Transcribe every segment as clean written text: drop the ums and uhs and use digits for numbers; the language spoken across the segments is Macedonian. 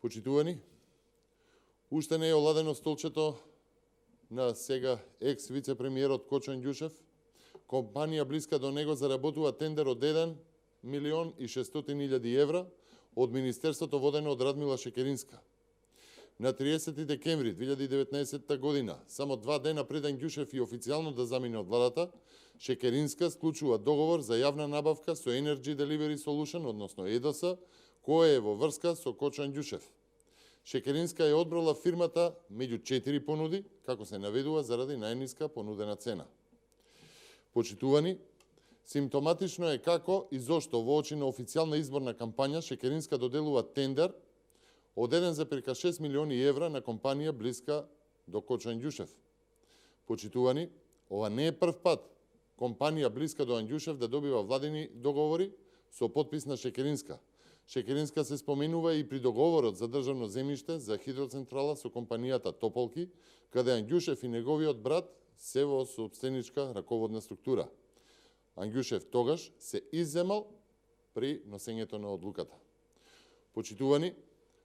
Почитувани, уште не е оладено столчето на сега екс-вице-премиерот Кочан Ѓушев. Компанија блиска до него заработува тендер од 1.600.000 евра од Министерството водено од Радмила Шекеринска. На 30 декември 2019 година, само 2 дена пред Ѓушев и официјално да замине од владата, Шекеринска склучува договор за јавна набавка со Energy Delivery Solution, односно ЕДС, кој е во врска со Кочан Ѓушев. Шекеринска е одбрала фирмата меѓу 4 понуди, како се наведува заради најниска понудена цена. Почитувани, симптоматично е како и зошто во очи на официјална изборна кампања Шекеринска доделува тендер од 1,6 милиони евра на компанија блиска до Кочан Ѓушев. Почитувани, ова не е прв пат компанија блиска до Ѓушев да добива владини договори со подпис на Шекеринска. Шекеринска се споменува и при договорот за државно земјиште за хидроцентрала со компанијата Тополки, каде Ѓушев и неговиот брат се во собственичка раководна структура. Ѓушев тогаш се изземал при носењето на одлуката. Почитувани,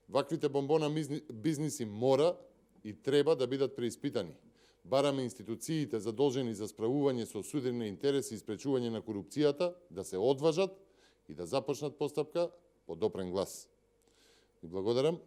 ваквите бомбона бизниси мора и треба да бидат преиспитани. Бараме институциите задолжени за справување со осудени интереси и спречување на корупцијата да се одважат и да започнат постапка по допрен глас. Ви благодарам.